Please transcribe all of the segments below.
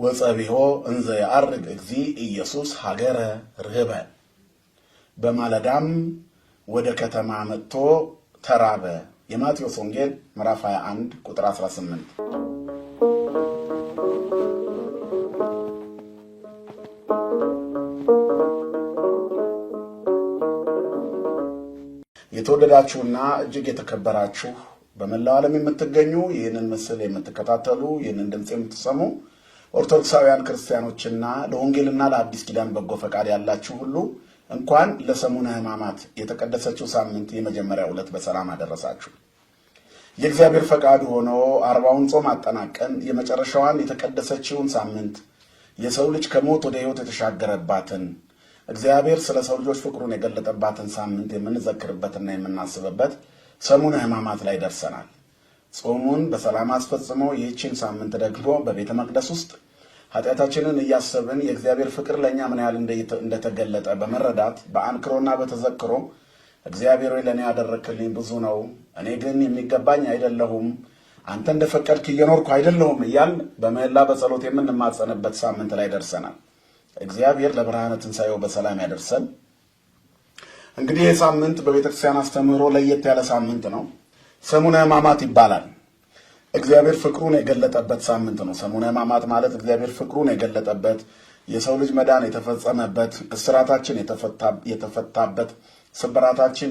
ወጸቢሆ እንዘ ያርግ እግዚ ኢየሱስ ሀገረ ርህበ በማለዳም ወደ ከተማ መጥቶ ተራበ። የማቴዎስ ወንጌል ምዕራፍ 21 ቁጥር 18። የተወደዳችሁና እጅግ የተከበራችሁ በመላው ዓለም የምትገኙ ይህንን ምስል የምትከታተሉ ይህንን ድምጽ የምትሰሙ ኦርቶዶክሳውያን ክርስቲያኖችና ለወንጌልና ለአዲስ ኪዳን በጎ ፈቃድ ያላችሁ ሁሉ እንኳን ለሰሙነ ሕማማት የተቀደሰችው ሳምንት የመጀመሪያው ዕለት በሰላም አደረሳችሁ። የእግዚአብሔር ፈቃድ ሆኖ 40ውን ጾም አጠናቀን የመጨረሻዋን የተቀደሰችውን ሳምንት የሰው ልጅ ከሞት ወደ ሕይወት የተሻገረባትን እግዚአብሔር ስለ ሰው ልጆች ፍቅሩን የገለጠባትን ሳምንት የምንዘክርበትና የምናስብበት ሰሙነ ሕማማት ላይ ደርሰናል። ጾሙን በሰላም አስፈጽሞ ይህችን ሳምንት ደግሞ በቤተ መቅደስ ውስጥ ኃጢአታችንን እያሰብን የእግዚአብሔር ፍቅር ለእኛ ምን ያህል እንደተገለጠ በመረዳት በአንክሮና በተዘክሮ እግዚአብሔር ሆይ ለእኔ ያደረክልኝ ብዙ ነው፣ እኔ ግን የሚገባኝ አይደለሁም፣ አንተ እንደፈቀድክ እየኖርኩ አይደለሁም እያልን በምህላ በጸሎት የምንማጸንበት ሳምንት ላይ ደርሰናል። እግዚአብሔር ለብርሃነ ትንሣኤው በሰላም ያደርሰን። እንግዲህ ይህ ሳምንት በቤተክርስቲያን አስተምህሮ ለየት ያለ ሳምንት ነው። ሰሙነ ሕማማት ይባላል። እግዚአብሔር ፍቅሩን የገለጠበት ሳምንት ነው። ሰሙነ ሕማማት ማለት እግዚአብሔር ፍቅሩን የገለጠበት፣ የሰው ልጅ መዳን የተፈጸመበት፣ እስራታችን የተፈታበት፣ ስብራታችን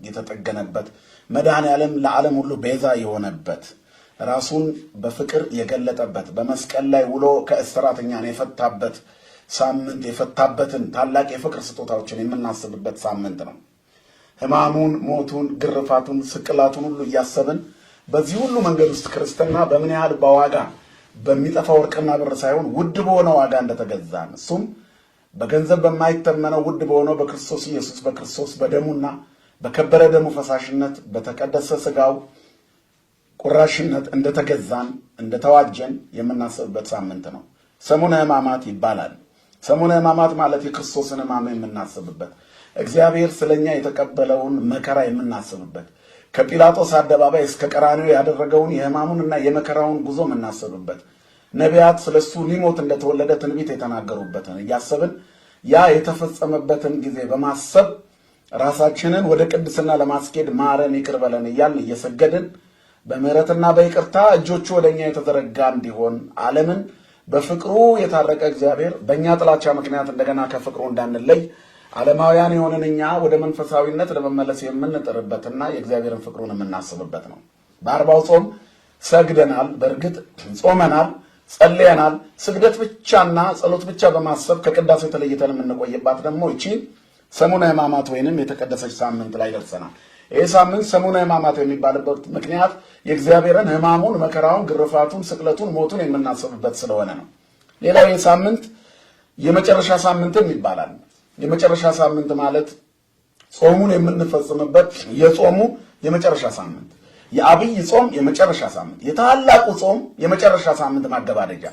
የተጠገነበት፣ መድኃኔዓለም ለዓለም ሁሉ ቤዛ የሆነበት፣ ራሱን በፍቅር የገለጠበት፣ በመስቀል ላይ ውሎ ከእስራት እኛን የፈታበት ሳምንት፣ የፈታበትን ታላቅ የፍቅር ስጦታዎችን የምናስብበት ሳምንት ነው። ሕማሙን፣ ሞቱን፣ ግርፋቱን፣ ስቅላቱን ሁሉ እያሰብን በዚህ ሁሉ መንገድ ውስጥ ክርስትና በምን ያህል በዋጋ በሚጠፋ ወርቅና ብር ሳይሆን ውድ በሆነ ዋጋ እንደተገዛን እሱም በገንዘብ በማይተመነው ውድ በሆነው በክርስቶስ ኢየሱስ በክርስቶስ በደሙና በከበረ ደሙ ፈሳሽነት በተቀደሰ ሥጋው ቁራሽነት እንደተገዛን እንደተዋጀን የምናስብበት ሳምንት ነው። ሰሙነ ሕማማት ይባላል። ሰሙነ ሕማማት ማለት የክርስቶስን ሕማም የምናስብበት፣ እግዚአብሔር ስለኛ የተቀበለውን መከራ የምናስብበት፣ ከጲላጦስ አደባባይ እስከ ቀራንዮ ያደረገውን የሕማሙንና የመከራውን ጉዞ የምናስብበት፣ ነቢያት ስለሱ ሊሞት እንደተወለደ ትንቢት የተናገሩበትን እያሰብን ያ የተፈጸመበትን ጊዜ በማሰብ ራሳችንን ወደ ቅድስና ለማስኬድ ማረን ይቅር በለን እያልን እየሰገድን በምሕረትና በይቅርታ እጆቹ ወደኛ የተዘረጋ እንዲሆን ዓለምን በፍቅሩ የታረቀ እግዚአብሔር በእኛ ጥላቻ ምክንያት እንደገና ከፍቅሩ እንዳንለይ ዓለማውያን የሆንን እኛ ወደ መንፈሳዊነት ለመመለስ የምንጥርበትና የእግዚአብሔርን ፍቅሩን የምናስብበት ነው። በ40ው ጾም ሰግደናል፣ በእርግጥ ጾመናል፣ ጸልየናል። ስግደት ብቻና ጸሎት ብቻ በማሰብ ከቅዳሴ ተለይተን የምንቆይባት ደግሞ እቺ ሰሙነ ሕማማት ወይንም የተቀደሰች ሳምንት ላይ ደርሰናል። ይህ ሳምንት ሰሙነ ሕማማት የሚባልበት ምክንያት የእግዚአብሔርን ሕማሙን፣ መከራውን፣ ግርፋቱን፣ ስቅለቱን፣ ሞቱን የምናስብበት ስለሆነ ነው። ሌላው ይህ ሳምንት የመጨረሻ ሳምንትም ይባላል። የመጨረሻ ሳምንት ማለት ጾሙን የምንፈጽምበት የጾሙ የመጨረሻ ሳምንት፣ የአብይ ጾም የመጨረሻ ሳምንት፣ የታላቁ ጾም የመጨረሻ ሳምንት ማገባደጃ፣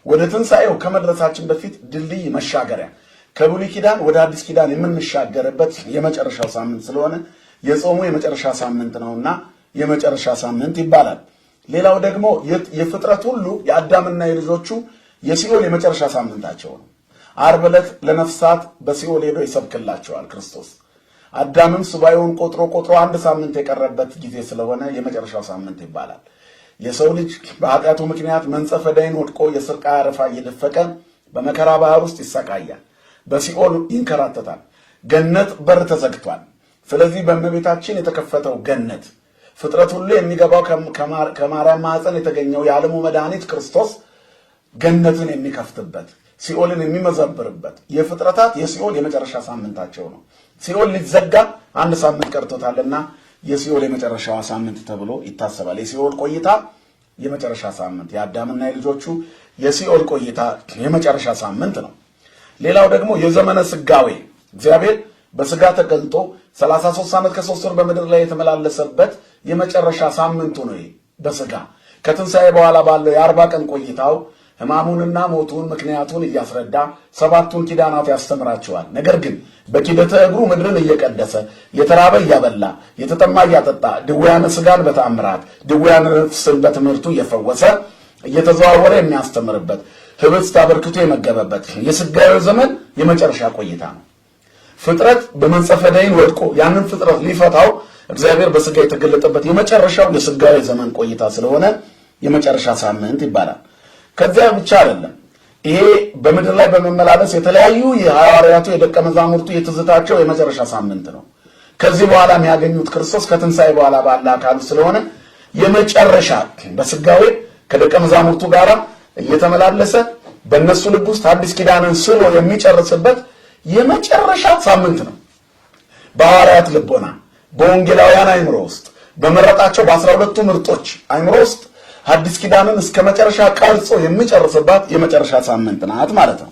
ወደ ትንሣኤው ከመድረሳችን በፊት ድልድይ መሻገሪያ፣ ከብሉይ ኪዳን ወደ አዲስ ኪዳን የምንሻገርበት የመጨረሻው ሳምንት ስለሆነ የጾሙ የመጨረሻ ሳምንት ነውና የመጨረሻ ሳምንት ይባላል። ሌላው ደግሞ የፍጥረት ሁሉ የአዳምና የልጆቹ የሲኦል የመጨረሻ ሳምንታቸው ነው። ዓርብ ዕለት ለነፍሳት በሲኦል ሄዶ ይሰብክላቸዋል ክርስቶስ። አዳምም ሱባኤውን ቆጥሮ አንድ ሳምንት የቀረበት ጊዜ ስለሆነ የመጨረሻው ሳምንት ይባላል። የሰው ልጅ በኃጢአቱ ምክንያት መንጸፈ ደይን ወድቆ የስርቃ አረፋ እየደፈቀ በመከራ ባህር ውስጥ ይሰቃያል፣ በሲኦል ይንከራተታል። ገነት በር ተዘግቷል። ስለዚህ በእመቤታችን የተከፈተው ገነት ፍጥረት ሁሉ የሚገባው ከማርያም ማኅፀን የተገኘው የዓለሙ መድኃኒት ክርስቶስ ገነትን የሚከፍትበት፣ ሲኦልን የሚመዘብርበት የፍጥረታት የሲኦል የመጨረሻ ሳምንታቸው ነው። ሲኦል ሊዘጋ አንድ ሳምንት ቀርቶታልና የሲኦል የመጨረሻዋ ሳምንት ተብሎ ይታሰባል። የሲኦል ቆይታ የመጨረሻ ሳምንት፣ የአዳምና የልጆቹ የሲኦል ቆይታ የመጨረሻ ሳምንት ነው። ሌላው ደግሞ የዘመነ ስጋዌ እግዚአብሔር በስጋ ተገልጦ 33 ዓመት ከ3 ወር በምድር ላይ የተመላለሰበት የመጨረሻ ሳምንቱ ነው። በስጋ ከትንሣኤ በኋላ ባለው የ40 ቀን ቆይታው ሕማሙንና ሞቱን ምክንያቱን እያስረዳ 7ቱን ኪዳናት ያስተምራቸዋል። ነገር ግን በኪደተ እግሩ ምድርን እየቀደሰ የተራበ እያበላ የተጠማ እያጠጣ ድውያነ ስጋን በተአምራት ድውያነ ነፍስን በትምህርቱ እየፈወሰ እየተዘዋወረ የሚያስተምርበት ህብስት አበርክቶ የመገበበት የስጋዊ ዘመን የመጨረሻ ቆይታ ነው። ፍጥረት በመንጸፈ ደይን ወድቆ ያንን ፍጥረት ሊፈታው እግዚአብሔር በስጋ የተገለጠበት የመጨረሻው የስጋዊ ዘመን ቆይታ ስለሆነ የመጨረሻ ሳምንት ይባላል። ከዚያ ብቻ አይደለም። ይሄ በምድር ላይ በመመላለስ የተለያዩ የሐዋርያቱ የደቀ መዛሙርቱ የትዝታቸው የመጨረሻ ሳምንት ነው። ከዚህ በኋላ የሚያገኙት ክርስቶስ ከትንሣኤ በኋላ ባለ አካሉ ስለሆነ የመጨረሻ በስጋዌ ከደቀ መዛሙርቱ ጋር እየተመላለሰ በእነሱ ልብ ውስጥ አዲስ ኪዳንን ስሎ የሚጨርስበት የመጨረሻ ሳምንት ነው። በሐዋርያት ልቦና በወንጌላውያን አይምሮ ውስጥ በመረጣቸው በ12ቱ ምርጦች አይምሮ ውስጥ አዲስ ኪዳንን እስከ መጨረሻ ቀርጾ የሚጨርስባት የመጨረሻ ሳምንት ናት ማለት ነው።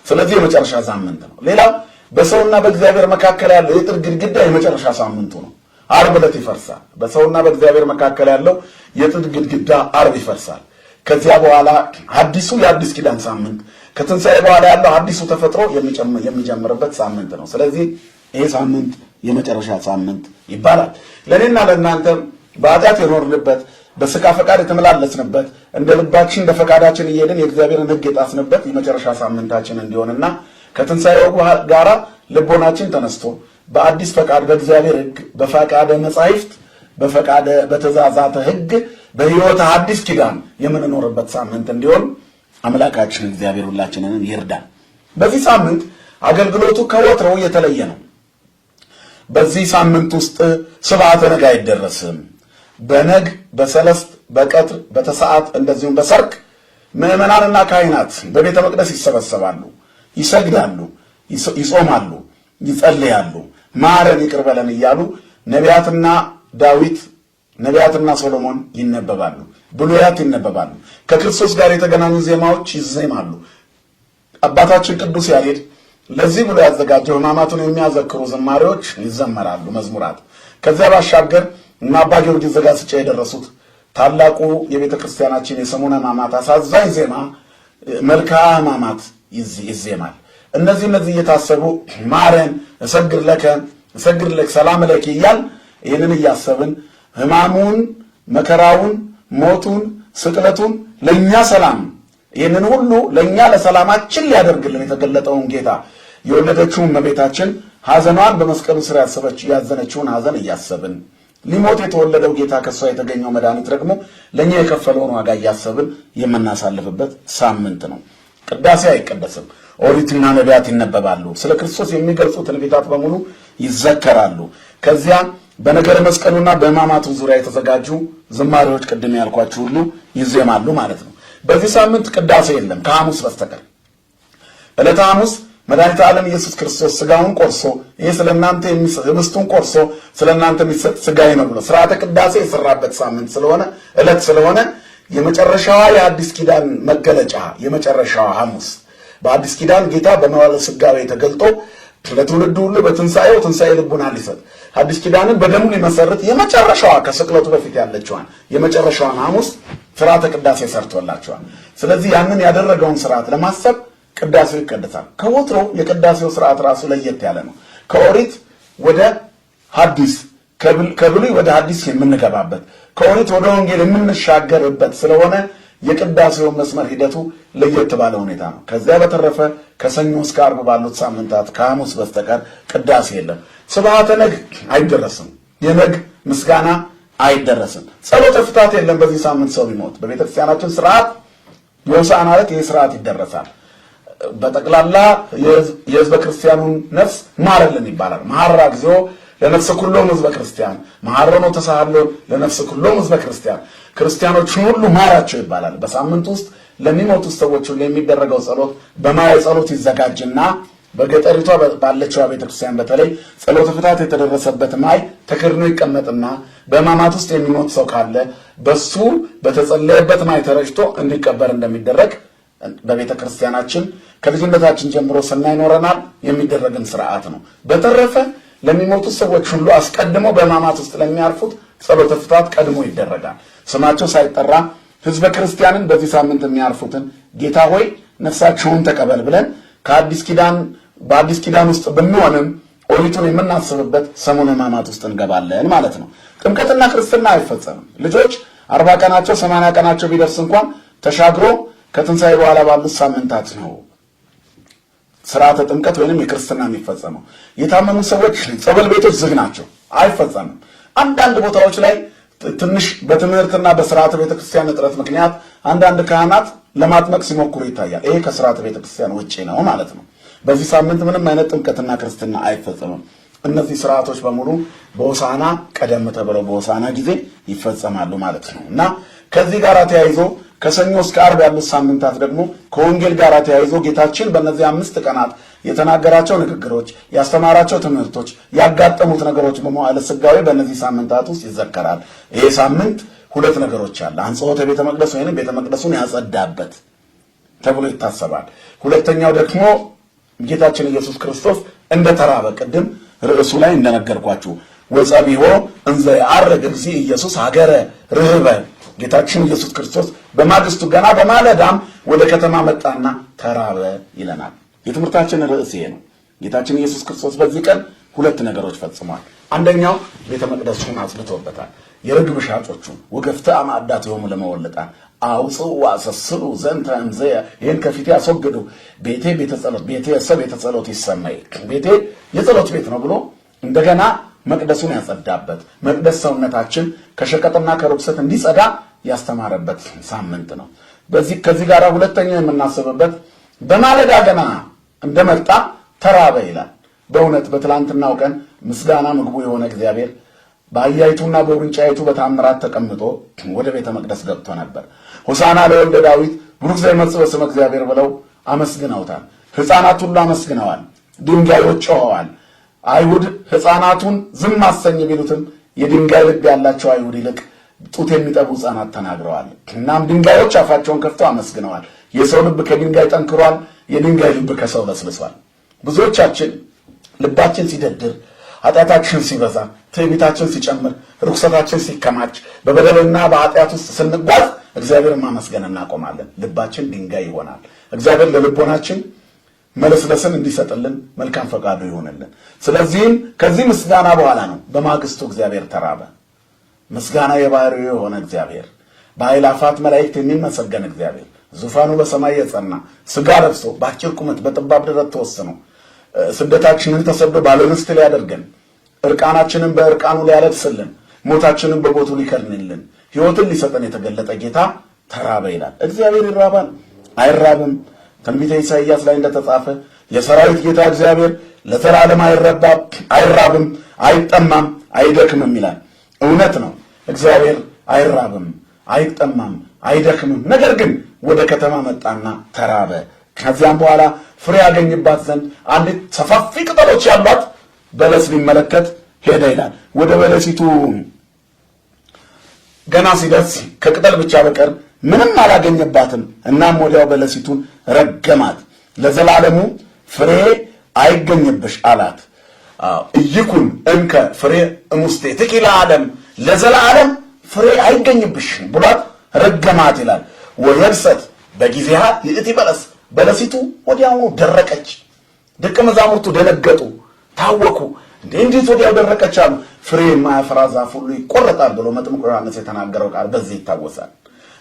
ስለዚህ የመጨረሻ ሳምንት ነው። ሌላው በሰውና በእግዚአብሔር መካከል ያለው የጥል ግድግዳ የመጨረሻ ሳምንቱ ነው። ዓርብ ዕለት ይፈርሳል። በሰውና በእግዚአብሔር መካከል ያለው የጥል ግድግዳ ዓርብ ይፈርሳል። ከዚያ በኋላ አዲሱ የአዲስ ኪዳን ሳምንት ከትንሣኤ በኋላ ያለው አዲሱ ተፈጥሮ የሚጀምርበት ሳምንት ነው። ስለዚህ ይሄ ሳምንት የመጨረሻ ሳምንት ይባላል። ለእኔና ለእናንተ በኃጢአት የኖርንበት በስጋ ፈቃድ የተመላለስንበት እንደ ልባችን እንደ ፈቃዳችን እየሄድን የእግዚአብሔርን ሕግ የጣስንበት የመጨረሻ ሳምንታችን እንዲሆንና ከትንሣኤው ጋራ ልቦናችን ተነስቶ በአዲስ ፈቃድ በእግዚአብሔር ሕግ በፈቃደ መጻሕፍት በፈቃደ በትእዛዛተ ሕግ በሕይወተ አዲስ ኪዳን የምንኖርበት ሳምንት እንዲሆን አምላካችን እግዚአብሔር ሁላችንን ይርዳል። በዚህ ሳምንት አገልግሎቱ ከወትሮው የተለየ ነው። በዚህ ሳምንት ውስጥ ስብዓተ ነግ አይደረስም። በነግ በሰለስት በቀትር በተሰዓት እንደዚሁም በሰርክ ምዕመናንና ካህናት በቤተ መቅደስ ይሰበሰባሉ፣ ይሰግዳሉ፣ ይጾማሉ፣ ይጸልያሉ፣ ማረን ይቅር በለን እያሉ ነቢያትና ዳዊት ነቢያትና ሶሎሞን ይነበባሉ፣ ብሉያት ይነበባሉ፣ ከክርስቶስ ጋር የተገናኙ ዜማዎች ይዜማሉ። አባታችን ቅዱስ ያሬድ ለዚህ ብሎ ያዘጋጀው ሕማማቱን የሚያዘክሩ ዝማሬዎች ይዘመራሉ፣ መዝሙራት። ከዚያ ባሻገር እና አባ ጊዮርጊስ ዘጋስጫ የደረሱት ታላቁ የቤተ ክርስቲያናችን የሰሙነ ሕማማት አሳዛኝ ዜማ መልክአ ሕማማት ይዜማል። እነዚህ እየታሰቡ ማረን፣ እሰግድ ለከ፣ እሰግድ ለከ፣ ሰላም ለኪ እያል ይህንን እያሰብን ሕማሙን፣ መከራውን፣ ሞቱን፣ ስቅለቱን ለእኛ ሰላም ይህንን ሁሉ ለእኛ ለሰላማችን ሊያደርግልን የተገለጠውን ጌታ የወለደችውን እመቤታችን ሐዘኗን በመስቀሉ ስር ያዘነችውን ሐዘን እያሰብን ሊሞት የተወለደው ጌታ ከሷ የተገኘው መድኃኒት ደግሞ ለእኛ የከፈለውን ዋጋ እያሰብን የምናሳልፍበት ሳምንት ነው። ቅዳሴ አይቀደስም። ኦሪትና ነቢያት ይነበባሉ። ስለ ክርስቶስ የሚገልጹ ትንቢታት በሙሉ ይዘከራሉ። ከዚያ በነገረ መስቀሉና በሕማማቱ ዙሪያ የተዘጋጁ ዝማሬዎች ቅድም ያልኳችሁ ሁሉ ይዜማሉ ማለት ነው። በዚህ ሳምንት ቅዳሴ የለም ከሐሙስ በስተቀር። ዕለተ ሐሙስ መድኃኒተ ዓለም ኢየሱስ ክርስቶስ ስጋውን ቆርሶ ይህ ስለናንተ ህብስቱን ቆርሶ ስለናንተ የሚሰጥ ስጋዬ ነው ብሎ ስርዓተ ቅዳሴ የሰራበት ሳምንት ስለሆነ ዕለት ስለሆነ የመጨረሻዋ የአዲስ ኪዳን መገለጫ የመጨረሻዋ ሐሙስ በአዲስ ኪዳን ጌታ በመዋዕለ ሥጋዌ ተገልጦ ለትውልዱ ሁሉ በትንሣኤው ትንሣኤ ልቡናን ሊሰጥ አዲስ ኪዳንን በደሙ ሊመሰርት የመጨረሻዋ ከስቅለቱ በፊት ያለችዋን የመጨረሻዋን ሐሙስ ስርዓተ ቅዳሴ ሰርቶላቸዋል። ስለዚህ ያንን ያደረገውን ስርዓት ለማሰብ ቅዳሴው ይቀደሳል። ከወትሮ የቅዳሴው ስርዓት ራሱ ለየት ያለ ነው። ከኦሪት ወደ ሐዲስ ከብሉይ ወደ ሐዲስ የምንገባበት ከኦሪት ወደ ወንጌል የምንሻገርበት ስለሆነ የቅዳሴው መስመር ሂደቱ ለየት ባለ ሁኔታ ነው። ከዚያ በተረፈ ከሰኞ እስከ ዓርብ ባሉት ሳምንታት ከሐሙስ በስተቀር ቅዳሴ የለም። ስብዓተ ነግ አይደረስም። የነግ ምስጋና አይደረስም። ጸሎተ ፍታት የለም። በዚህ ሳምንት ሰው ቢሞት በቤተክርስቲያናችን ስርዓት የሆሳዕና ዕለት ይህ ስርዓት ይደረሳል። በጠቅላላ የህዝበ ክርስቲያኑን ነፍስ ማረልን ይባላል። መሐራ እግዚኦ ለነፍስ ኩሎም ህዝበ ክርስቲያን መሐረኖ ተሳሃሎ ለነፍስ ኩሎም ህዝበ ክርስቲያን ክርስቲያኖችን ሁሉ ማራቸው ይባላል። በሳምንት ውስጥ ለሚሞቱ ሰዎች ሁሉ የሚደረገው ጸሎት በማየ ጸሎት ይዘጋጅና በገጠሪቷ ባለችው ቤተክርስቲያን በተለይ ጸሎተ ፍታት የተደረሰበት ማይ ተከድኖ ይቀመጥና በሕማማት ውስጥ የሚሞት ሰው ካለ በሱ በተጸለየበት ማይ ተረጭቶ እንዲቀበር እንደሚደረግ በቤተ ክርስቲያናችን ከልጅነታችን ጀምሮ ስናይ ኖረናል። የሚደረግን ስርዓት ነው። በተረፈ ለሚሞቱ ሰዎች ሁሉ አስቀድሞ በሕማማት ውስጥ ለሚያርፉት ጸሎተ ፍታት ቀድሞ ይደረጋል። ስማቸው ሳይጠራ ህዝበ ክርስቲያንን በዚህ ሳምንት የሚያርፉትን ጌታ ሆይ ነፍሳቸውን ተቀበል ብለን ከአዲስ ኪዳን በአዲስ ኪዳን ውስጥ ብንሆንም ኦሪቱን የምናስብበት ሰሙነ ሕማማት ውስጥ እንገባለን ማለት ነው። ጥምቀትና ክርስትና አይፈጸምም። ልጆች 40 ቀናቸው 80 ቀናቸው ቢደርስ እንኳን ተሻግሮ ከትንሣኤ በኋላ ባሉት ሳምንታት ነው ስርዓተ ጥምቀት ወይንም የክርስትና የሚፈጸመው። የታመሙ ሰዎች ጸበል ቤቶች ዝግ ናቸው፣ አይፈጸምም። አንዳንድ ቦታዎች ላይ ትንሽ በትምህርትና በስርዓተ ቤተክርስቲያን እጥረት ምክንያት አንዳንድ ካህናት ለማጥመቅ ሲሞክሩ ይታያል። ይሄ ከስርዓተ ቤተክርስቲያን ውጪ ነው ማለት ነው። በዚህ ሳምንት ምንም አይነት ጥምቀትና ክርስትና አይፈጸምም። እነዚህ ስርዓቶች በሙሉ በሆሳዕና ቀደም ተብለው በሆሳዕና ጊዜ ይፈጸማሉ ማለት ነው እና ከዚህ ጋር ተያይዞ ከሰኞ እስከ ዓርብ ያሉት ሳምንታት ደግሞ ከወንጌል ጋር ተያይዞ ጌታችን በእነዚህ 5 ቀናት የተናገራቸው ንግግሮች፣ ያስተማራቸው ትምህርቶች፣ ያጋጠሙት ነገሮች በመዋዕለ ሥጋዌ በእነዚህ ሳምንታት ውስጥ ይዘከራል። ይሄ ሳምንት 2 ነገሮች አለ። አንጽሖተ ቤተ መቅደስ ወይንም ቤተ መቅደሱን ያጸዳበት ተብሎ ይታሰባል። ሁለተኛው ደግሞ ጌታችን ኢየሱስ ክርስቶስ እንደተራበ ቅድም ርዕሱ ላይ እንደነገርኳችሁ ወጸቢሖ እንዘ ያዐርግ እግዚእ ኢየሱስ ሀገረ ርህበ ጌታችን ኢየሱስ ክርስቶስ በማግስቱ ገና በማለዳም ወደ ከተማ መጣና ተራበ ይለናል። የትምህርታችን ርዕስ ይሄ ነው። ጌታችን ኢየሱስ ክርስቶስ በዚህ ቀን 2 ነገሮች ፈጽሟል። አንደኛው ቤተ መቅደሱን አጽድቶበታል። የርግብ ሻጮቹን ወገፍተ አማዳትሆሙ ለመወልጣን አውጽኡ ወአሰስሉ ዘንተ እምዘየ ይህን ከፊቴ አስወግዱ ቤቴ ቤተ ጸሎት ቤቴ ቤተ ጸሎት ይሰማይ ቤቴ የጸሎት ቤት ነው ብሎ እንደገና መቅደሱን ያጸዳበት መቅደስ ሰውነታችን ከሸቀጥና ከርኩሰት እንዲጸዳ ያስተማረበት ሳምንት ነው። ከዚህ ጋር ሁለተኛው የምናስብበት በማለዳ ገና እንደመጣ ተራበ ይላል። በእውነት በትላንትናው ቀን ምስጋና ምግቡ የሆነ እግዚአብሔር በአህያይቱና በውርንጫይቱ በታምራት ተቀምጦ ወደ ቤተ መቅደስ ገብቶ ነበር። ሆሳዕና ለወልደ ዳዊት ብሩክ ዘይመጽእ በስመ እግዚአብሔር ብለው አመስግነውታል። ሕፃናት ሁሉ አመስግነዋል። ድንጋዮች ጮኸዋል። አይሁድ ሕፃናቱን ዝም አሰኝ ቢሉትም የድንጋይ ልብ ያላቸው አይሁድ ይልቅ ጡት የሚጠቡ ሕፃናት ተናግረዋል። እናም ድንጋዮች አፋቸውን ከፍተው አመስግነዋል። የሰው ልብ ከድንጋይ ጠንክሯል፣ የድንጋይ ልብ ከሰው ለስልሷል። ብዙዎቻችን ልባችን ሲደድር፣ ኃጢአታችን ሲበዛ፣ ትዕቢታችን ሲጨምር፣ ርኩሰታችን ሲከማች፣ በበደልና በኃጢአት ውስጥ ስንጓዝ እግዚአብሔርን ማመስገን እናቆማለን። ልባችን ድንጋይ ይሆናል። እግዚአብሔር ለልቦናችን መለስለስን እንዲሰጥልን መልካም ፈቃዱ ይሆንልን። ስለዚህም ከዚህ ምስጋና በኋላ ነው በማግስቱ እግዚአብሔር ተራበ። ምስጋና የባህሪው የሆነ እግዚአብሔር በአእላፋት መላእክት የሚመሰገን እግዚአብሔር ዙፋኑ በሰማይ የጸና ሥጋ ለብሶ በአጭር ቁመት በጠባብ ደረት ተወስኖ ስደታችንን ተሰዶ ባለርስት ሊያደርገን እርቃናችንን በእርቃኑ ሊያለብስልን ሞታችንን በቦቱ ሊከድንልን ሕይወትን ሊሰጠን የተገለጠ ጌታ ተራበ ይላል። እግዚአብሔር ይራባል? አይራብም። ትንቢተ ኢሳይያስ ላይ እንደተጻፈ የሰራዊት ጌታ እግዚአብሔር ለዘላለም አይራብም፣ አይጠማም፣ አይደክምም ይላል። እውነት ነው። እግዚአብሔር አይራብም፣ አይጠማም፣ አይደክምም። ነገር ግን ወደ ከተማ መጣና ተራበ። ከዚያም በኋላ ፍሬ ያገኝባት ዘንድ አንዲት ሰፋፊ ቅጠሎች ያሏት በለስ ሊመለከት ሄደ ይላል። ወደ በለሲቱ ገና ሲደርስ ከቅጠል ብቻ በቀር ምንም አላገኘባትም። እናም ወዲያው በለሲቱን ረገማት። ለዘላለሙ ፍሬ አይገኝብሽ አላት። እይኩን እንከ ፍሬ እሙስቴትኪ ለዓለም ለዘላለም ፍሬ አይገኝብሽ ብሏት ረገማት ይላል። ወየብሰት በጊዜሃ ይእቲ በለስ በለሲቱ ወዲያውኑ ደረቀች። ደቀ መዛሙርቱ ደነገጡ፣ ታወኩ። እንዴት ወዲያው ደረቀች አሉ። ፍሬ የማያፈራ ዛፍ ሁሉ ይቆረጣል ብሎ መጥምቁ ዮሐንስ የተናገረው ቃል በዚህ ይታወሳል።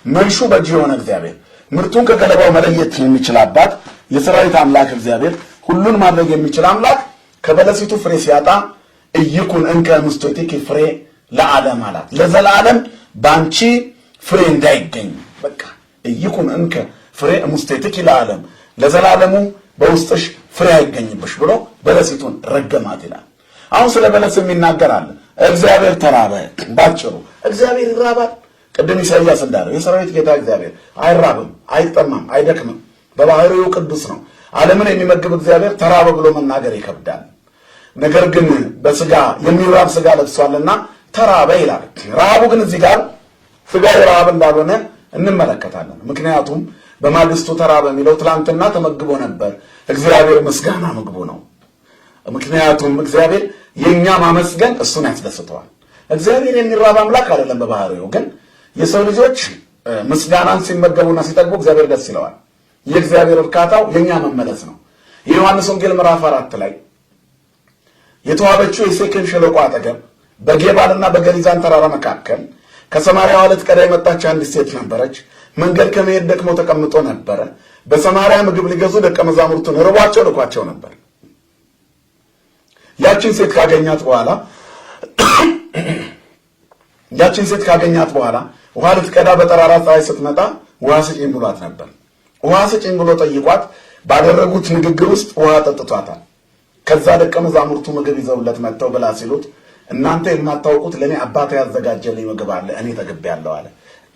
መንሹ በእጁ የሆነ እግዚአብሔር ምርቱን ከገለባው መለየት የሚችል አባት የሰራዊት አምላክ እግዚአብሔር ሁሉን ማድረግ የሚችል አምላክ ከበለሲቱ ፍሬ ሲያጣ እይኩን እንከ እምስቴትኪ ፍሬ ለዓለም አላት። ለዘላለም ባንቺ ፍሬ እንዳይገኝ በቃ እይኩን እንከ ፍሬ እምስቴትኪ ለዓለም ለዘላለሙ በውስጥሽ ፍሬ አይገኝብሽ ብሎ በለሲቱን ረገማት ይላል። አሁን ስለ በለስ የሚናገራል። እግዚአብሔር ተራበ። ባጭሩ እግዚአብሔር ይራባል። ቅድም ኢሳይያስ እንዳለው የሰራዊት ጌታ እግዚአብሔር አይራብም፣ አይጠማም፣ አይደክምም። በባህሪው ቅዱስ ነው። ዓለምን የሚመግብ እግዚአብሔር ተራበ ብሎ መናገር ይከብዳል። ነገር ግን በስጋ የሚራብ ስጋ ለብሷልና ተራበ ይላል። ረሃቡ ግን እዚህ ጋር ስጋዊ ረሃብ እንዳልሆነ እንመለከታለን። ምክንያቱም በማግስቱ ተራበ የሚለው ትላንትና ተመግቦ ነበር። እግዚአብሔር ምስጋና ምግቡ ነው። ምክንያቱም እግዚአብሔር የኛ ማመስገን እሱን ያስደስተዋል። እግዚአብሔር የሚራብ አምላክ አይደለም በባህሪው። ግን የሰው ልጆች ምስጋናን ሲመገቡና ሲጠግቡ እግዚአብሔር ደስ ይለዋል። የእግዚአብሔር እርካታው የኛ መመለስ ነው። የዮሐንስ ወንጌል ምዕራፍ 4 ላይ የተዋበችው የሴኬም ሸለቆ አጠገብ በጌባልና በገሪዛን ተራራ መካከል ከሰማርያ ዓለት ቀዳ የመጣች አንዲት ሴት ነበረች። መንገድ ከመሄድ ደክሞ ተቀምጦ ነበረ። በሰማርያ ምግብ ሊገዙ ደቀ መዛሙርቱን ርቧቸው ልኳቸው ነበር። ያችን ሴት ካገኛት በኋላ ውሃ ልትቀዳ በጠራራ ፀሐይ ስትመጣ ውሃ ስጪኝ ብሏት ነበር። ውሃ ስጪኝ ብሎ ጠይቋት ባደረጉት ንግግር ውስጥ ውሃ ጠጥቷታል። ከዛ ደቀ መዛሙርቱ ምግብ ይዘውለት መጥተው ብላ ሲሉት እናንተ የማታውቁት ለኔ አባቴ ያዘጋጀልኝ ምግብ አለ፣ እኔ ተገቤያለሁ አለ።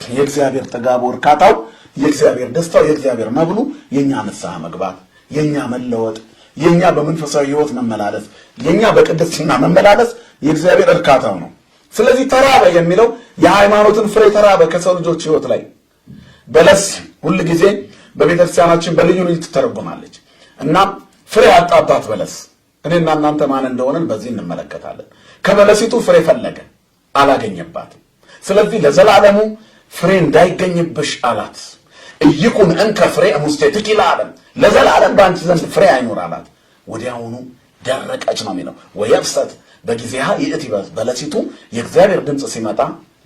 የእግዚአብሔር ጥጋቡ እርካታው፣ የእግዚአብሔር ደስታው፣ የእግዚአብሔር መብሉ የኛ ንስሐ መግባት፣ የኛ መለወጥ፣ የኛ በመንፈሳዊ ሕይወት መመላለስ፣ የኛ በቅድስና መመላለስ የእግዚአብሔር እርካታው ነው። ስለዚህ ተራበ የሚለው የሃይማኖትን ፍሬ ተራበ ከሰው ልጆች ሕይወት ላይ። በለስ ሁል ጊዜ በቤተክርስቲያናችን በልዩ ልዩ ትተረጎማለች እና ፍሬ አጣባት በለስ። እኔና እናንተ ማን እንደሆነን በዚህ እንመለከታለን። ከበለሲቱ ፍሬ ፈለገ፣ አላገኘባትም። ስለዚህ ለዘላለሙ ፍሬ እንዳይገኝብሽ አላት። እይኩን እንከ ፍሬ እሙስቴትኪ ለዓለም፣ ለዘላለም በአንቺ ዘንድ ፍሬ አይኖር አላት። ወዲያውኑ ደረቀች ነው የሚለው። ወየብሰት በጊዜሃ ይእቲ፣ በለሲቱ የእግዚአብሔር ድምፅ ሲመጣ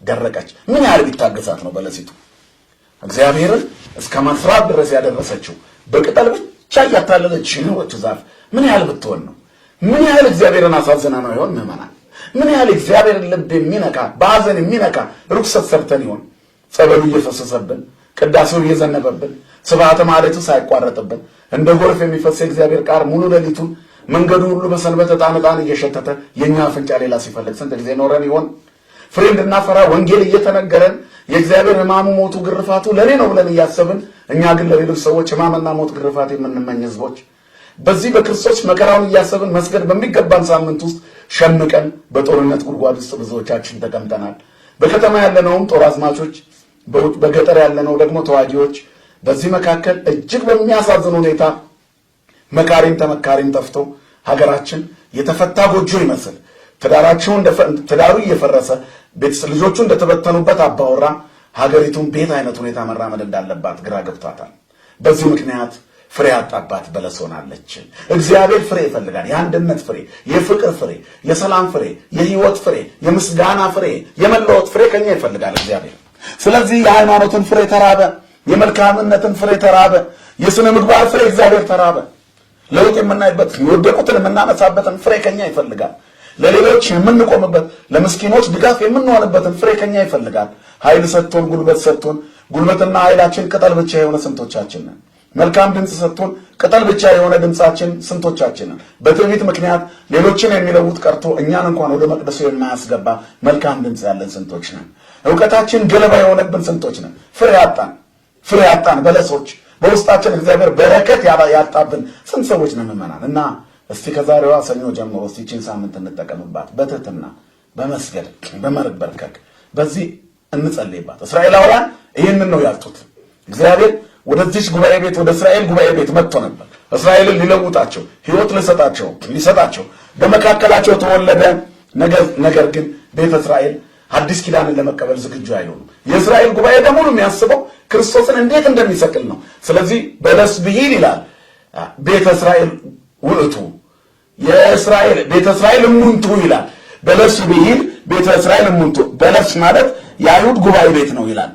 ደረቀች። ምን ያህል ቢታገሳት ነው በለሲቱ እግዚአብሔርን እስከ መፍራት ድረስ ያደረሰችው? በቅጠል ብቻ እያታለለች የኖረችው ዛፍ ምን ያህል ብትሆን ነው? ምን ያህል እግዚአብሔርን አሳዝና ነው ይሆን? ምዕመናን፣ ምን ያህል እግዚአብሔርን ልብ የሚነካ በሐዘን የሚነካ ርኩሰት ሰርተን ይሆን? ጸበሉ እየፈሰሰብን፣ ቅዳሴው እየዘነበብን፣ ስብሐተ ማኅሌቱ ሳይቋረጥብን፣ እንደ ጎርፍ የሚፈስ የእግዚአብሔር ቃል ሙሉ ሌሊቱን መንገዱ ሁሉ በሰንበት ዕጣን እየሸተተ የኛ አፍንጫ ሌላ ሲፈልግ ስንት ጊዜ ኖረን ይሆን? ፍሬ እንድናፈራ ወንጌል እየተነገረን የእግዚአብሔር ሕማሙ ሞቱ ግርፋቱ ለኔ ነው ብለን እያሰብን እኛ ግን ለሌሎች ሰዎች ሕማምና ሞት ግርፋት የምንመኝ ህዝቦች፣ በዚህ በክርስቶስ መከራውን እያሰብን መስገድ በሚገባን ሳምንት ውስጥ ሸምቀን በጦርነት ጉድጓድ ውስጥ ብዙዎቻችን ተቀምጠናል። በከተማ ያለነውም ጦር አዝማቾች፣ በገጠር ያለነው ደግሞ ተዋጊዎች። በዚህ መካከል እጅግ በሚያሳዝን ሁኔታ መካሪም ተመካሪም ጠፍቶ ሀገራችን የተፈታ ጎጆ ይመስል ትዳሩ እየፈረሰ ልጆቹ እንደተበተኑበት አባወራ ሀገሪቱን ቤት አይነት ሁኔታ መራመድ እንዳለባት ግራ ገብቷታል። በዚህ ምክንያት ፍሬ ያጣባት በለስ ሆናለች። እግዚአብሔር ፍሬ ይፈልጋል። የአንድነት ፍሬ፣ የፍቅር ፍሬ፣ የሰላም ፍሬ፣ የህይወት ፍሬ፣ የምስጋና ፍሬ፣ የመለወጥ ፍሬ ከኛ ይፈልጋል እግዚአብሔር። ስለዚህ የሃይማኖትን ፍሬ ተራበ፣ የመልካምነትን ፍሬ ተራበ፣ የሥነ ምግባር ፍሬ እግዚአብሔር ተራበ። ለውጥ የምናይበት የወደቁትን የምናነሳበትን ፍሬ ከኛ ይፈልጋል። ለሌሎች የምንቆምበት ለምስኪኖች ድጋፍ የምንሆንበትን ፍሬ ከኛ ይፈልጋል። ኃይል ሰጥቶን ጉልበት ሰጥቶን ጉልበትና ኃይላችን ቅጠል ብቻ የሆነ ስንቶቻችን ነን? መልካም ድምፅ ሰጥቶን ቅጠል ብቻ የሆነ ድምፃችን ስንቶቻችን ነን? በትዕቢት ምክንያት ሌሎችን የሚለውጥ ቀርቶ እኛን እንኳን ወደ መቅደሱ የማያስገባ መልካም ድምፅ ያለን ስንቶች ነን? ዕውቀታችን ገለባ የሆነብን ስንቶች ነን? ፍሬ ያጣን በለሶች፣ በውስጣችን እግዚአብሔር በረከት ያጣብን ስንት ሰዎች ነን ምዕመናን? እና እስቲ ከዛሬዋ ሰኞ ጀምሮ እስቲ ይህችን ሳምንት እንጠቀምባት፣ በትህትና በመስገድ በመንበርከክ በዚህ እንጸልይባት። እስራኤላውያን ይህንን ነው ያጡት። እግዚአብሔር ወደዚህ ጉባኤ ቤት ወደ እስራኤል ጉባኤ ቤት መጥቶ ነበር እስራኤልን ሊለውጣቸው ሕይወት ሊሰጣቸው በመካከላቸው ተወለደ። ነገር ግን ቤተ እስራኤል አዲስ ኪዳንን ለመቀበል ዝግጁ አይሆኑም። የእስራኤል ጉባኤ በሙሉ የሚያስበው ክርስቶስን እንዴት እንደሚሰቅል ነው። ስለዚህ በለስ ብሂል ይላል ቤተ እስራኤል ውእቱ፣ የእስራኤል ቤተ እስራኤል እሙንቱ ይላል። በለስ ብሂል ቤተ እስራኤል እሙንቱ። በለስ ማለት የአይሁድ ጉባኤ ቤት ነው ይላል።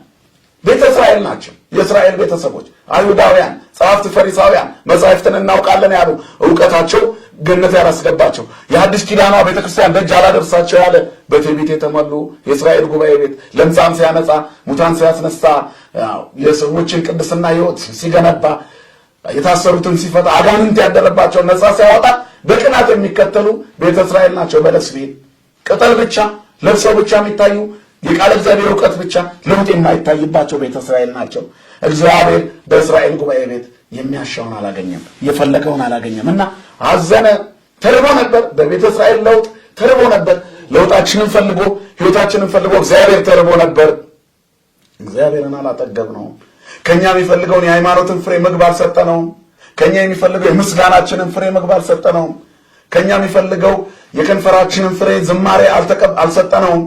ቤተ እስራኤል ናቸው የእስራኤል ቤተሰቦች፣ አይሁዳውያን፣ ጸሐፍት ፈሪሳውያን፣ መጻሕፍትን እናውቃለን ያሉ ዕውቀታቸው ገነት ያላስገባቸው የአዲስ ኪዳኗ ቤተክርስቲያን ደጅ አላደርሳቸው ያለ በትዕቢት የተሞሉ የእስራኤል ጉባኤ ቤት ለምጻም ሲያነጻ፣ ሙታን ሲያስነሳ፣ የሰዎችን ቅድስና ሕይወት ሲገነባ፣ የታሰሩትን ሲፈታ፣ አጋንንት ያደረባቸው ነጻ ሲያወጣ በቅናት የሚከተሉ ቤተ እስራኤል ናቸው። በለስ ብሂል ቅጠል ብቻ ለብሰው ብቻ የሚታዩ የቃል እግዚአብሔር ዕውቀት ብቻ ለውጥ የማይታይባቸው ቤተ እስራኤል ናቸው። እግዚአብሔር በእስራኤል ጉባኤ ቤት የሚያሻውን አላገኘም፣ የፈለገውን አላገኘም እና አዘነ። ተርቦ ነበር። በቤተ እስራኤል ለውጥ ተርቦ ነበር። ለውጣችንን ፈልጎ ሕይወታችንን ፈልጎ እግዚአብሔር ተርቦ ነበር። እግዚአብሔርን አላጠገብነውም። ከኛ የሚፈልገውን የሃይማኖትን ፍሬ ምግብ አልሰጠነውም። ከኛ የሚፈልገው የምስጋናችንን ፍሬ ምግብ አልሰጠነውም። ከኛ የሚፈልገው የከንፈራችንን ፍሬ ዝማሬ አልሰጠነውም።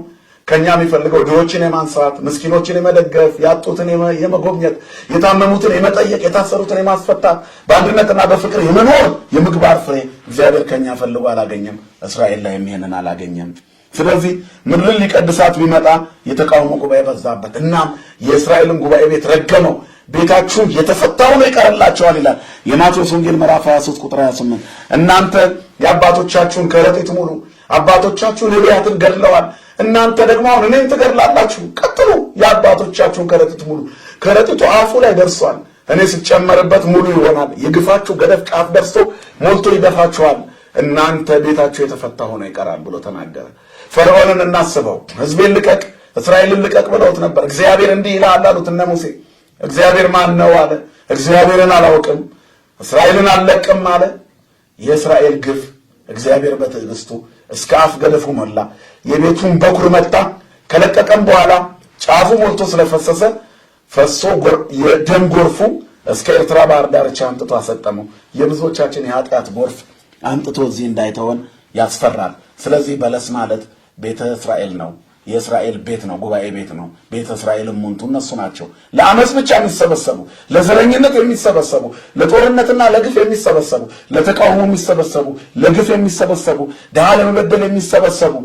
ከኛ የሚፈልገው ድሆችን የማንሳት፣ ምስኪኖችን የመደገፍ፣ ያጡትን የመጎብኘት፣ የታመሙትን የመጠየቅ፣ የታሰሩትን የማስፈታት፣ በአንድነትና በፍቅር የመኖር የምግባር ፍሬ እግዚአብሔር ከኛ ፈልጎ አላገኘም። እስራኤል ላይ ይሄንን አላገኘም። ስለዚህ ምድርን ሊቀድሳት ቢመጣ የተቃውሞ ጉባኤ በዛበት። እናም የእስራኤልን ጉባኤ ቤት ረገመው። ቤታችሁ የተፈታው ነው ይቀርላችኋል ይላል የማቴዎስ ወንጌል ምዕራፍ 23 ቁጥር 28። እናንተ የአባቶቻችሁን ከረጢት ሙሉ። አባቶቻችሁ ነቢያትን ገድለዋል፣ እናንተ ደግሞ አሁን እኔን ትገድላላችሁ። ቀጥሉ፣ የአባቶቻችሁን ከረጢት ሙሉ። ከረጢቱ አፉ ላይ ደርሷል፣ እኔ ስጨመርበት ሙሉ ይሆናል። የግፋችሁ ገደፍ ጫፍ ደርሶ ሞልቶ ይደፋችኋል። እናንተ ቤታችሁ የተፈታ ሆኖ ይቀራል ብሎ ተናገረ። ፈርዖንን እናስበው። ሕዝቤን ልቀቅ፣ እስራኤልን ልቀቅ ብለውት ነበር። እግዚአብሔር እንዲህ ይላል አሉት እነ ሙሴ። እግዚአብሔር ማን ነው አለ። እግዚአብሔርን አላውቅም፣ እስራኤልን አልለቅም አለ። የእስራኤል ግፍ እግዚአብሔር በትዕግስቱ እስከ አፍ ገደፉ ሞላ። የቤቱን በኩር መታ። ከለቀቀም በኋላ ጫፉ ሞልቶ ስለፈሰሰ ፈሶ የደም ጎርፉ እስከ ኤርትራ ባህር ዳርቻ አምጥቶ አሰጠመው። የብዙዎቻችን የኃጢአት ጎርፍ አምጥቶ እዚህ እንዳይተወን ያስፈራል። ስለዚህ በለስ ማለት ቤተ እስራኤል ነው። የእስራኤል ቤት ነው፣ ጉባኤ ቤት ነው። ቤተ እስራኤልም ሙንቱ እነሱ ናቸው። ለአመፅ ብቻ የሚሰበሰቡ፣ ለዘረኝነት የሚሰበሰቡ፣ ለጦርነትና ለግፍ የሚሰበሰቡ፣ ለተቃውሞ የሚሰበሰቡ፣ ለግፍ የሚሰበሰቡ፣ ድሃ ለመበደል የሚሰበሰቡ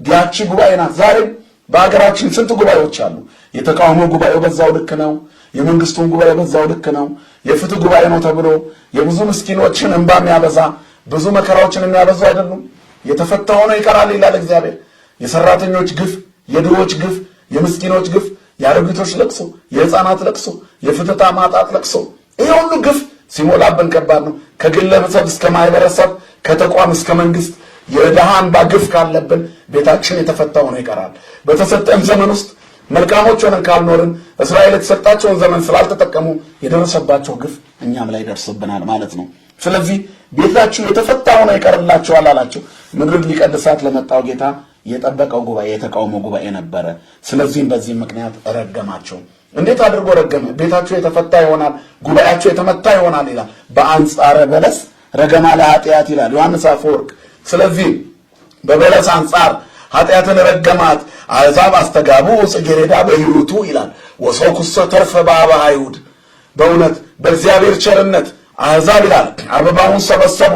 ያቺ ጉባኤ ናት። ዛሬም በሀገራችን ስንት ጉባኤዎች አሉ። የተቃውሞ ጉባኤው በዛው ልክ ነው። የመንግስቱን ጉባኤ በዛው ልክ ነው። የፍትህ ጉባኤ ነው ተብሎ የብዙ ምስኪኖችን እንባ የሚያበዛ ብዙ መከራዎችን የሚያበዙ አይደሉም። የተፈታ ሆኖ ይቀራል ይላል እግዚአብሔር። የሰራተኞች ግፍ፣ የድሆች ግፍ፣ የምስኪኖች ግፍ፣ የአሮጊቶች ለቅሶ፣ የህፃናት ለቅሶ፣ የፍትህ ማጣት ለቅሶ፣ ይሄ ሁሉ ግፍ ሲሞላብን ከባድ ነው። ከግለሰብ እስከ ማህበረሰብ፣ ከተቋም እስከ መንግስት የድሃ እንባ ግፍ ካለብን ቤታችን የተፈታ ሆኖ ይቀራል። በተሰጠን ዘመን ውስጥ መልካሞች ሆነን ካልኖርን እስራኤል የተሰጣቸውን ዘመን ስላልተጠቀሙ የደረሰባቸው ግፍ እኛም ላይ ደርስብናል ማለት ነው። ስለዚህ ቤታችሁ የተፈታ ሆኖ ይቀርላችኋል አላቸው። ምድርን ሊቀድሳት ለመጣው ጌታ የጠበቀው ጉባኤ የተቃውሞ ጉባኤ ነበረ። ስለዚህም በዚህም ምክንያት ረገማቸው። እንዴት አድርጎ ረገመ? ቤታችሁ የተፈታ ይሆናል፣ ጉባኤያችሁ የተመታ ይሆናል ይላል። በአንጻረ በለስ ረገማ ለኃጢአት ይላል ዮሐንስ አፈወርቅ። ስለዚህ በበለስ አንጻር ኃጢአትን ረገማት። አሕዛብ አስተጋቡ ጽጌረዳ በሂሩቱ ይላል ወሰው ኩሰ ተርፈ በአበ አይሁድ። በእውነት በእግዚአብሔር ቸርነት አሕዛብ ይላል አበባውን ሰበሰቡ፣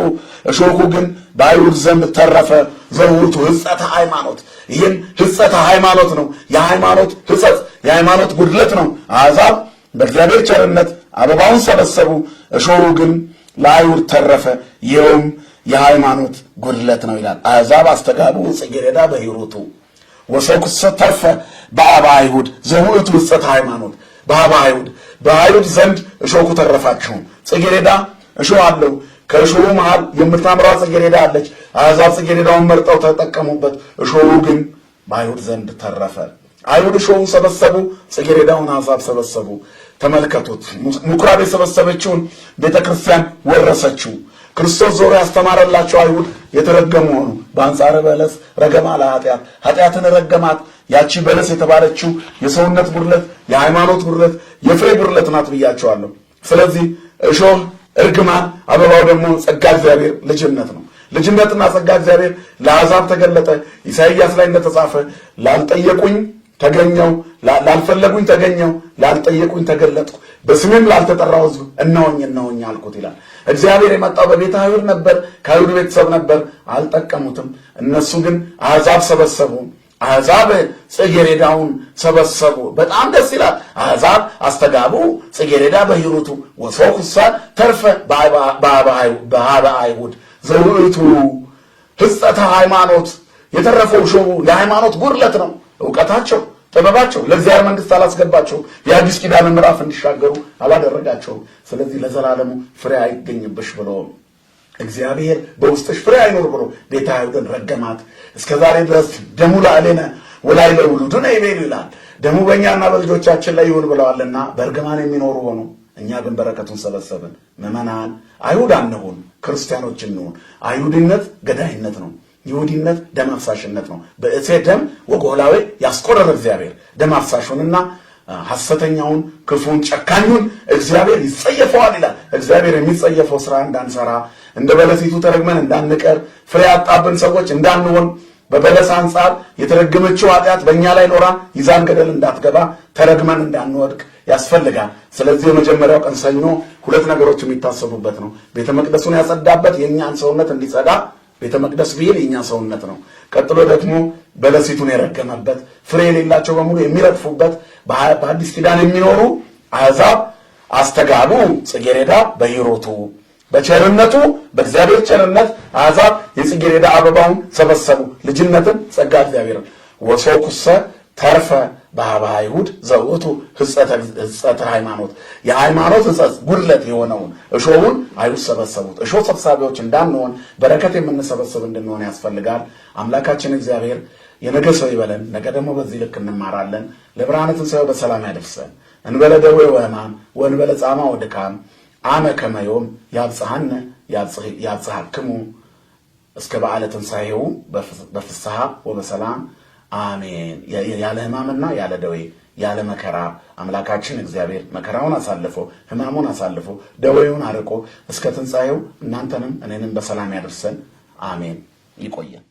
እሾኩ ግን በአይሁድ ዘንድ ተረፈ። ዘውቱ ሕጸተ ሃይማኖት። ይህም ሕጸተ ሃይማኖት ነው። የሃይማኖት ሕጸት፣ የሃይማኖት ጉድለት ነው። አሕዛብ በእግዚአብሔር ቸርነት አበባውን ሰበሰቡ፣ እሾኩ ግን ለአይሁድ ተረፈ። ይኸውም የሃይማኖት ጉድለት ነው ይላል። አሕዛብ አስተጋቡ ጽጌረዳ በሂሩቱ ወሰው ኩሰ ተርፈ በአበ አይሁድ ዘውቱ ሕጸተ ሃይማኖት። በአበ አይሁድ በአይሁድ ዘንድ እሾኩ ተረፋቸው። ጽጌረዳ እሾህ አለው። ከእሾሁ መሃል የምታምራ ጽጌረዳ አለች። አሕዛብ ጽጌረዳውን መርጠው ተጠቀሙበት። እሾሁ ግን በአይሁድ ዘንድ ተረፈ። አይሁድ እሾሁን ሰበሰቡ፣ ጽጌረዳውን አሕዛብ ሰበሰቡ። ተመልከቱት። ምኩራብ የሰበሰበችውን ቤተ ክርስቲያን ወረሰችው። ክርስቶስ ዞሮ ያስተማረላቸው አይሁድ የተረገሙ ሆኑ። በአንጻረ በለስ ረገማ ለኃጢአት፣ ኃጢአትን ረገማት። ያቺ በለስ የተባለችው የሰውነት ጉድለት፣ የሃይማኖት ጉድለት፣ የፍሬ ጉድለት ናት ብያቸዋለሁ። ስለዚህ እሾህ እርግማን፣ አበባው ደግሞ ጸጋ እግዚአብሔር ልጅነት ነው። ልጅነትና ጸጋ እግዚአብሔር ለአሕዛብ ተገለጠ። ኢሳይያስ ላይ እንደተጻፈ ላልጠየቁኝ ተገኘው፣ ላልፈለጉኝ ተገኘው፣ ላልጠየቁኝ ተገለጥኩ፣ በስሜም ላልተጠራው ሕዝብ እነሆኝ አልኩት ይላል። እግዚአብሔር የመጣው በቤተ አይሁድ ነበር፣ ከአይሁድ ቤተሰብ ነበር፣ አልጠቀሙትም። እነሱ ግን አሕዛብ ሰበሰቡ። አሕዛብ ጽጌረዳውን ሰበሰቡ። በጣም ደስ ይላል። አሕዛብ አስተጋቡ ጽጌረዳ በሂሩቱ ወሰው ኩሰ ተርፈ በአበ አይሁድ ዘውእቱ ሕጸተ ሃይማኖት። የተረፈው ሾሁ የሃይማኖት ጉድለት ነው። እውቀታቸው፣ ጥበባቸው ለእግዚአብሔር መንግስት አላስገባቸውም። የአዲስ ኪዳን ምዕራፍ እንዲሻገሩ አላደረጋቸውም። ስለዚህ ለዘላለሙ ፍሬ አይገኝብሽ ብሎ እግዚአብሔር በውስጥሽ ፍሬ አይኖር ብሎ ቤተ አይሁድን ረገማት። እስከ ዛሬ ድረስ ደሙ ላዕሌነ ወላዕለ ውሉድነ ይቤሉ ይላል። ደሙ በእኛና በልጆቻችን ላይ ይሁን ብለዋልና በእርግማን የሚኖሩ ሆኑ። እኛ ግን በረከቱን ሰበሰብን። ምዕመናን አይሁድ አንሁን፣ ክርስቲያኖች እንሁን። አይሁድነት ገዳይነት ነው። ይሁዲነት ደም አፍሳሽነት ነው። በእሴ ደም ወጎላዌ ያስቆረረ እግዚአብሔር ደም አፍሳሹንና ሐሰተኛውን፣ ክፉን፣ ጨካኙን እግዚአብሔር ይጸየፈዋል ይላል። እግዚአብሔር የሚጸየፈው ስራ እንዳንሰራ፣ እንደ በለሲቱ ተረግመን እንዳንቀር፣ ፍሬ ያጣብን ሰዎች እንዳንሆን፣ በበለስ አንጻር የተረገመችው ኃጢአት በእኛ ላይ ኖራ ይዛን ገደል እንዳትገባ፣ ተረግመን እንዳንወድቅ ያስፈልጋል። ስለዚህ የመጀመሪያው ቀን ሰኞ ሁለት ነገሮች የሚታሰቡበት ነው። ቤተ መቅደሱን ያጸዳበት የእኛን ሰውነት እንዲጸዳ ቤተ መቅደስ ቢል የእኛ ሰውነት ነው። ቀጥሎ ደግሞ በለሲቱን የረገመበት ፍሬ የሌላቸው በሙሉ የሚረግፉበት በአዲስ ኪዳን የሚኖሩ አሕዛብ አስተጋቡ ጽጌረዳ በሂሮቱ በቸርነቱ በእግዚአብሔር ቸርነት አሕዛብ የጽጌረዳ አበባውን ሰበሰቡ ልጅነትን ጸጋ እግዚአብሔርን ወሶኩሰ ተርፈ በኀበ አይሁድ ዘውቱ ሕጸተ ሃይማኖት የሃይማኖት ሕጸት ጉድለት የሆነውን እሾሁን አይሁድ ሰበሰቡት። እሾህ ሰብሳቢዎች እንዳንሆን በረከት የምንሰበስብ እንድንሆን ያስፈልጋል። አምላካችን እግዚአብሔር የነገ ሰው ይበለን። ነገ ደግሞ በዚህ ልክ እንማራለን። ለብርሃነ ትንሣኤው በሰላም ያደርሰን። እንበለ ደዌ ወሕማም ወእንበለ ጻማ ወድካም አመ ከመ ዮም ያብጽሐነ ያብጽሐክሙ እስከ በዓለ ትንሣኤው በፍስሐ ወበሰላም አሜን። ያለ ሕማምና ያለ ደዌ ያለ መከራ አምላካችን እግዚአብሔር መከራውን አሳልፎ ሕማሙን አሳልፎ ደዌውን አርቆ እስከ ትንሣኤው እናንተንም እኔንም በሰላም ያደርሰን። አሜን። ይቆየን።